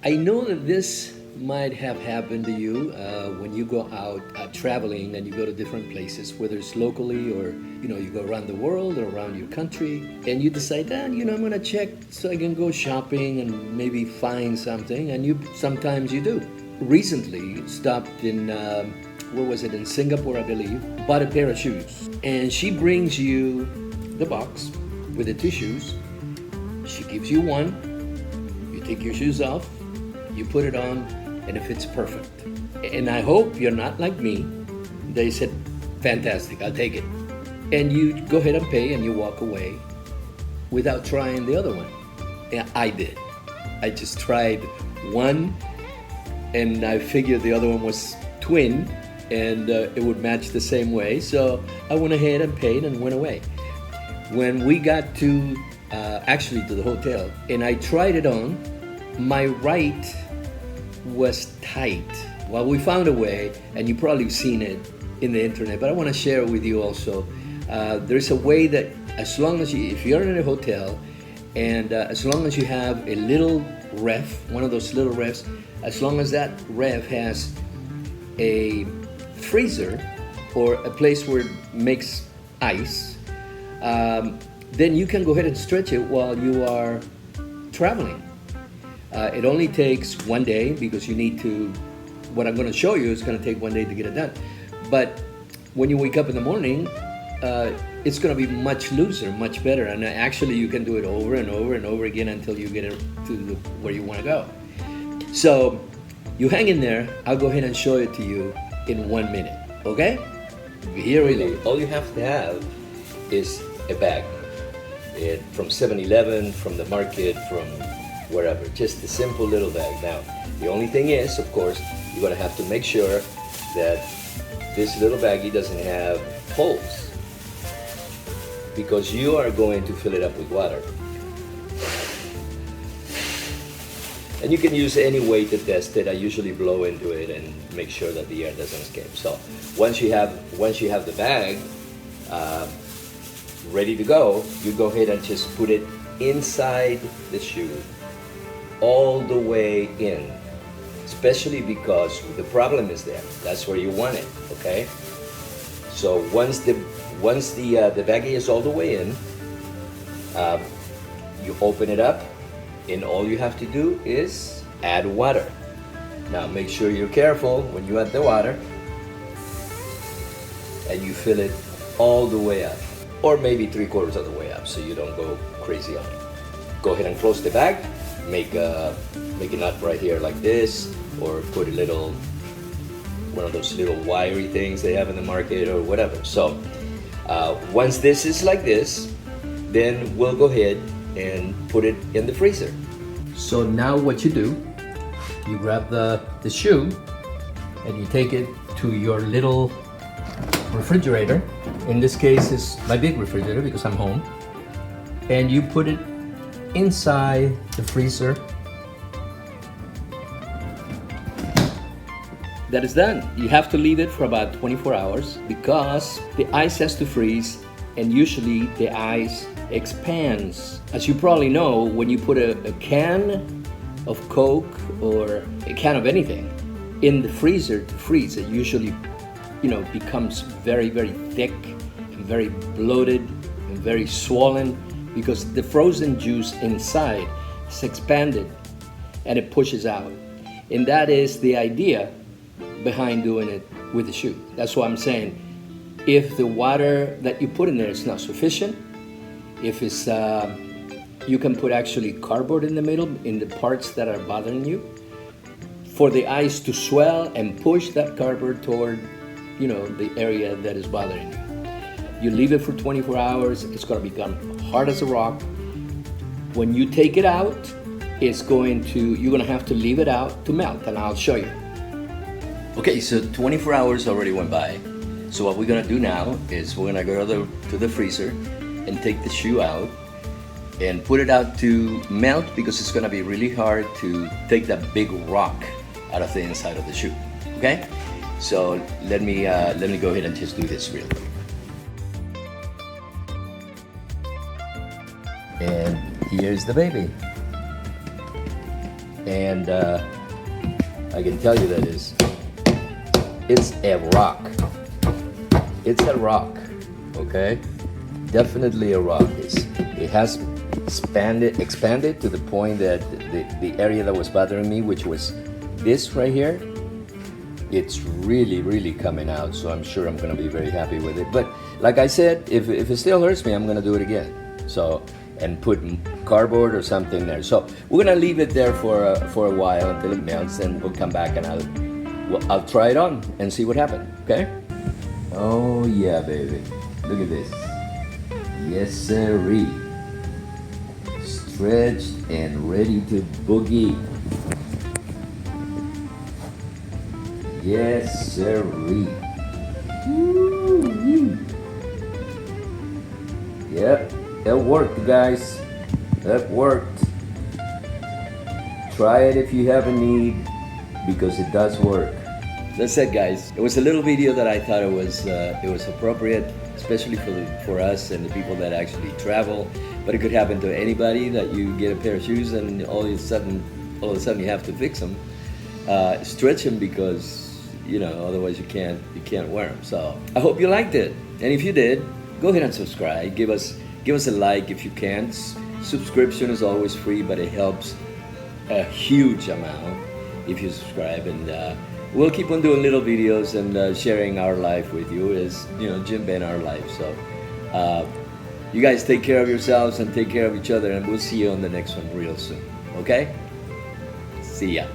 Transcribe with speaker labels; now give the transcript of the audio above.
Speaker 1: I know that this might have happened to you when you go out traveling and you go to different places, whether it's locally or you go around the world or around your country, and you decide, I'm gonna check so I can go shopping and maybe find something, and sometimes you do. Recently, stopped in where was it, in Singapore, I believe, bought a pair of shoes, and she brings you the box with the two shoes. She gives you one. You take your shoes off. You put it on, and it fits perfect. And I hope you're not like me. They said, fantastic, I'll take it. And you go ahead and pay, and you walk away without trying the other one. Yeah, I did. I just tried one, and I figured the other one was twin, and it would match the same way. So I went ahead and paid and went away. When we got to the hotel, and I tried it on, my right was tight. Well, we found a way, and you've probably seen it in the internet, but I want to share it with you also. There's a way that as long as if you're in a hotel, and as long as you have a little ref, one of those little refs, as long as that ref has a freezer or a place where it makes ice, then you can go ahead and stretch it while you are traveling. It only takes one day because you need to, what I'm going to show you is going to take one day to get it done. But when you wake up in the morning, it's going to be much looser, much better. And actually you can do it over and over and over again until you get it to where you want to go. So you hang in there. I'll go ahead and show it to you in 1 minute. Okay? Here we go. All you have to have is a bag. From 7-Eleven, from the market, from wherever, just a simple little bag. Now, the only thing is, of course, you're gonna have to make sure that this little baggie doesn't have holes, because you are going to fill it up with water. And you can use any way to test it. I usually blow into it and make sure that the air doesn't escape. So once you have the bag ready to go, you go ahead and just put it inside the shoe, all the way in, especially because the problem is there. That's where you want it, okay? So once the baggie is all the way in, you open it up, and all you have to do is add water. Now make sure you're careful when you add the water, and you fill it all the way up, or maybe 3/4 of the way up, so you don't go crazy on it. Go ahead and close the bag. Make a knot right here like this, or put a little, one of those little wiry things they have in the market or whatever. So once this is like this, then we'll go ahead and put it in the freezer. So now what you do, you grab the shoe and you take it to your little refrigerator. In this case, it's my big refrigerator because I'm home. And you put it inside the freezer. That is done. You have to leave it for about 24 hours because the ice has to freeze, and usually the ice expands. As you probably know, when you put a can of Coke or a can of anything in the freezer to freeze, it usually becomes very, very thick and very bloated and very swollen, because the frozen juice inside is expanded and it pushes out. And that is the idea behind doing it with the shoe. That's why I'm saying, if the water that you put in there is not sufficient, if it's, you can put actually cardboard in the middle in the parts that are bothering you, for the ice to swell and push that cardboard toward, the area that is bothering you. You leave it for 24 hours, it's gonna become hard as a rock. When you take it out, you're gonna have to leave it out to melt, and I'll show you. Okay, so 24 hours already went by. So what we're gonna do now is we're gonna go to the freezer and take the shoe out and put it out to melt, because it's gonna be really hard to take that big rock out of the inside of the shoe, okay? So let me go ahead and just do this real quick. And here's the baby. and I can tell you that it's a rock. It's a rock, okay? Definitely a rock. It has expanded to the point that the area that was bothering me, which was this right here, it's really coming out. So I'm sure I'm gonna be very happy with it. But like I said, if it still hurts me, I'm gonna do it again. So, and put cardboard or something there. So we're gonna leave it there for a while until it melts, and we'll come back and I'll try it on and see what happened. Okay? Oh yeah, baby. Look at this. Yes, sirree. Stretched and ready to boogie. Yes, sirree. Woo-wee. Yep, that worked, guys. That worked. Try it if you have a need, because it does work. That's it, guys. It was a little video that I thought it was appropriate, especially for us and the people that actually travel. But it could happen to anybody, that you get a pair of shoes and all of a sudden you have to fix them, stretch them, because otherwise you can't wear them. So I hope you liked it, and if you did, go ahead and subscribe. Give us a like if you can. Subscription is always free, but it helps a huge amount if you subscribe, and we'll keep on doing little videos and sharing our life with you, as Jim Ben our life. So you guys take care of yourselves and take care of each other, and we'll see you on the next one real soon. Okay? See ya.